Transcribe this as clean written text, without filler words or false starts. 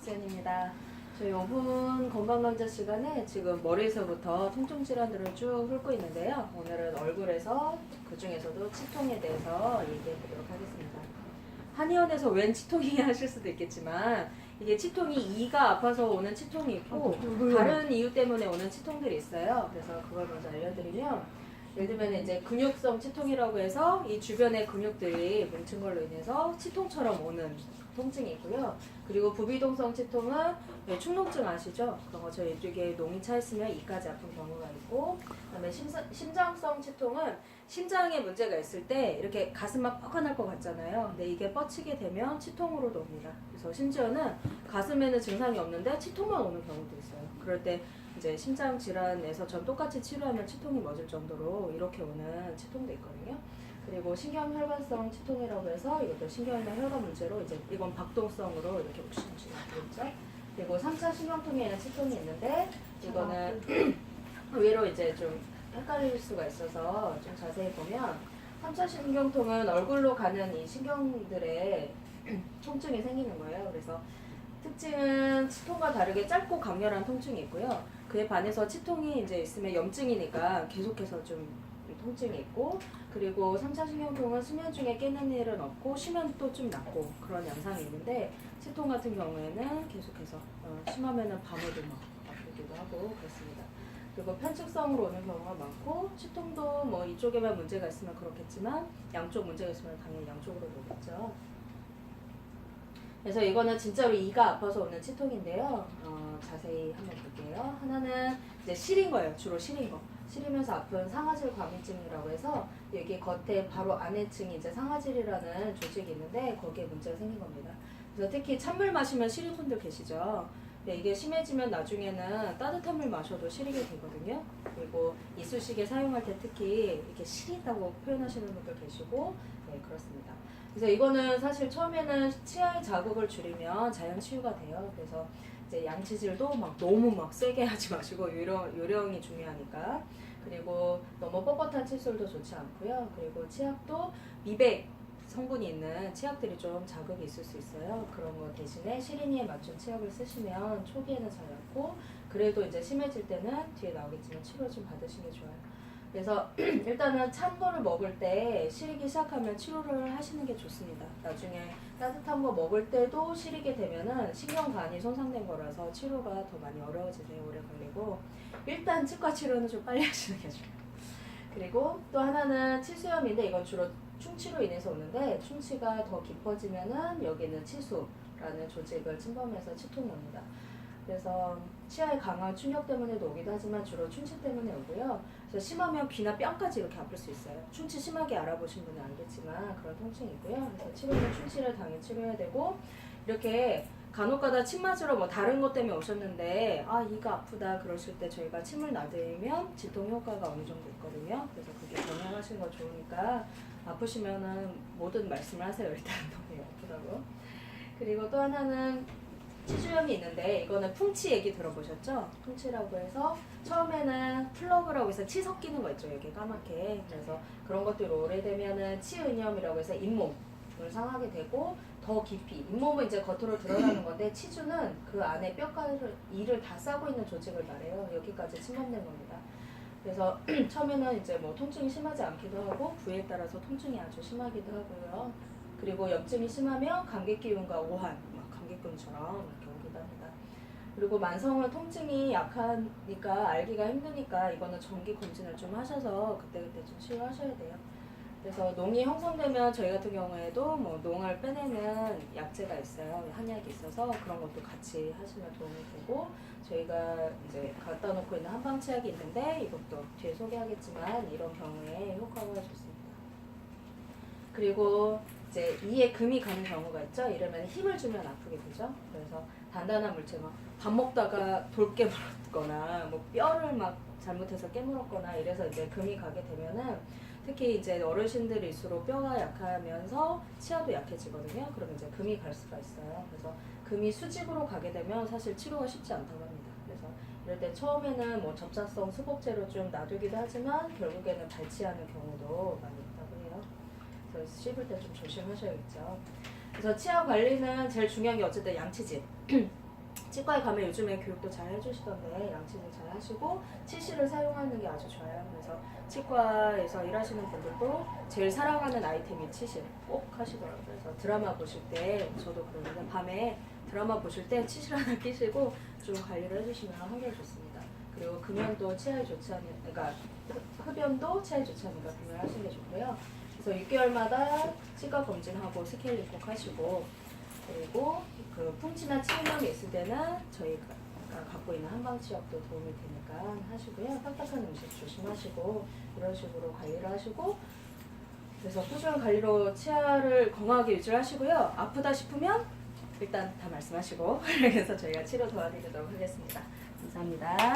지연입니다. 저희 5분 건강강좌 시간에 지금 머리에서부터 통증 질환들을 쭉 훑고 있는데요. 오늘은 얼굴에서 그 중에서도 치통에 대해서 얘기해 보도록 하겠습니다. 한의원에서 웬 치통이 하실 수도 있겠지만 이게 치통이 이가 아파서 오는 치통이 있고 다른 이유 때문에 오는 치통들이 있어요. 그래서 그걸 먼저 알려드리면 예를 들면 이제 근육성 치통이라고 해서 이 주변의 근육들이 뭉친 걸로 인해서 치통처럼 오는 통증이 있고요. 그리고 부비동성 치통은 축농증 아시죠? 그런 거 저희 이쪽에 농이 차 있으면 이까지 아픈 경우가 있고, 그다음에 심장성 치통은 심장에 문제가 있을 때 이렇게 가슴만 뻐근할 것 같잖아요. 근데 이게 뻗치게 되면 치통으로도 옵니다. 그래서 심지어는 가슴에는 증상이 없는데 치통만 오는 경우도 있어요. 그럴 때 이제 심장 질환에서 전 똑같이 치료하면 치통이 멎을 정도로 이렇게 오는 치통도 있거든요. 그리고 신경혈관성 치통이라고 해서 이것도 신경이나 혈관 문제로 이제 이건 박동성으로 이렇게 욱신욱신 되겠죠. 그리고 3차 신경통에는 치통이 있는데 이거는 의외로 이제 좀 헷갈릴 수가 있어서 좀 자세히 보면 3차 신경통은 얼굴로 가는 이 신경들의 통증이 생기는 거예요. 그래서 특징은 치통과 다르게 짧고 강렬한 통증이 있고요. 그에 반해서 치통이 이제 있으면 염증이니까 계속해서 좀 통증이 있고, 그리고 3차 신경통은 수면 중에 깨는 일은 없고 쉬면 또 좀 낫고 그런 양상이 있는데, 치통 같은 경우에는 계속해서 심하면은 밤에도 막 아프기도 하고 그렇습니다. 그리고 편측성으로 오는 경우가 많고, 치통도 뭐 이쪽에만 문제가 있으면 그렇겠지만 양쪽 문제가 있으면 당연히 양쪽으로 오겠죠. 그래서 이거는 진짜로 이가 아파서 오는 치통인데요. 자세히 한번 볼게요. 하나는 이제 시린 거예요. 주로 시린 거. 시리면서 아픈 상아질 과민증이라고 해서 여기 겉에 바로 안에층이 이제 상아질이라는 조직이 있는데 거기에 문제가 생긴 겁니다. 그래서 특히 찬물 마시면 시린 분들 계시죠. 근데 이게 심해지면 나중에는 따뜻한 물 마셔도 시리게 되거든요. 그리고 이쑤시개 사용할 때 특히 이렇게 시리다고 표현하시는 분들 계시고, 네, 그렇습니다. 그래서 이거는 사실 처음에는 치아의 자극을 줄이면 자연 치유가 돼요. 그래서 이제 양치질도 막 너무 막 세게 하지 마시고 요령이 중요하니까. 그리고 너무 뻣뻣한 칫솔도 좋지 않고요. 그리고 치약도 미백 성분이 있는 치약들이 좀 자극이 있을 수 있어요. 그런 거 대신에 시린이에 맞춘 치약을 쓰시면 초기에는 잘 낫고, 그래도 이제 심해질 때는 뒤에 나오겠지만 치료 좀 받으시는 게 좋아요. 그래서 일단은 찬 거를 먹을 때 시리기 시작하면 치료를 하시는 게 좋습니다. 나중에 따뜻한 거 먹을 때도 시리게 되면은 신경관이 손상된 거라서 치료가 더 많이 어려워지세요. 오래 걸리고, 일단 치과 치료는 좀 빨리 하시는 게 좋아요. 그리고 또 하나는 치수염인데 이건 주로 충치로 인해서 오는데, 충치가 더 깊어지면은 여기는 치수라는 조직을 침범해서 치통이 옵니다. 그래서 치아에 강한 충격 때문에도 오기도 하지만 주로 충치 때문에 오고요. 그래서 심하면 귀나 뺨까지 이렇게 아플 수 있어요. 충치 심하게 알아보신 분은 알겠지만 그런 통증이고요. 그래서 치료는 충치를 당연히 치료해야 되고, 이렇게 간혹가다 침 맞으러 뭐 다른 것 때문에 오셨는데 이가 아프다 그러실 때 저희가 침을 놔드리면 진통 효과가 어느 정도 있거든요. 그래서 그게 병행하시는 거 좋으니까 아프시면은 모든 말씀을 하세요. 일단 너무 아프다고. 그리고 또 하나는 치주염이 있는데 이거는 풍치 얘기 들어보셨죠? 풍치라고 해서 처음에는 플러그라고 해서 치 섞이는 거 있죠. 여기 까맣게. 그래서 그런 것들이 오래되면은 치은염이라고 해서 잇몸을 상하게 되고, 더 깊이 잇몸은 이제 겉으로 드러나는 건데 치주는 그 안에 뼈가를 이를 다 싸고 있는 조직을 말해요. 여기까지 침범된 겁니다. 그래서 처음에는 이제 뭐 통증이 심하지 않기도 하고 부위에 따라서 통증이 아주 심하기도 하고요. 그리고 염증이 심하면 감기 기운과 오한, 막 감기꾼처럼 이렇게 오기도 합니다. 그리고 만성은 통증이 약하니까 알기가 힘드니까 이거는 정기 검진을 좀 하셔서 그때그때 좀 치료하셔야 돼요. 그래서 농이 형성되면 저희 같은 경우에도 뭐 농을 빼내는 약재가 있어요. 한약이 있어서 그런 것도 같이 하시면 도움이 되고, 저희가 이제 갖다 놓고 있는 한방치약이 있는데 이것도 뒤에 소개하겠지만 이런 경우에 효과가 좋습니다. 그리고 이제 이에 금이 가는 경우가 있죠. 이러면 힘을 주면 아프게 되죠. 그래서 단단한 물체 밥 먹다가 돌 깨물었거나 뭐 뼈를 막 잘못해서 깨물었거나 이래서 이제 금이 가게 되면은, 특히 이제 어르신들일수록 뼈가 약하면서 치아도 약해지거든요. 그러면 이제 금이 갈 수가 있어요. 그래서 금이 수직으로 가게 되면 사실 치료가 쉽지 않다고 합니다. 그래서 이럴 때 처음에는 뭐 접착성 수복제로 좀 놔두기도 하지만 결국에는 발치하는 경우도 많이 있다고 해요. 그래서 씹을 때 좀 조심하셔야겠죠. 그래서 치아 관리는 제일 중요한 게 어쨌든 양치질. 치과에 가면 요즘에 교육도 잘 해주시던데 양치질 잘 하시고 치실을 사용하는 게 아주 좋아요. 그래서 치과에서 일하시는 분들도 제일 사랑하는 아이템이 치실 꼭 하시더라고요. 그래서 드라마 보실 때 저도 그러는데 밤에 드라마 보실 때 치실 하나 끼시고 좀 관리를 해주시면 한결 좋습니다. 그리고 금연도 치아에 좋지 않으 그러니까 흡연도 치아에 좋지 않으니까 금연하시는 게 좋고요. 그래서 6개월마다 치과 검진하고 스케일링 꼭 하시고 그리고 그 풍치나 치음염이 있을 때는 저희가 갖고 있는 한방치약도 도움이 되니까 하시고요. 딱딱한 음식 조심하시고 이런 식으로 관리를 하시고 그래서 꾸준한 관리로 치아를 건강하게 유지하시고요. 아프다 싶으면 일단 다 말씀하시고 그래서 저희가 치료 도와드리도록 하겠습니다. 감사합니다.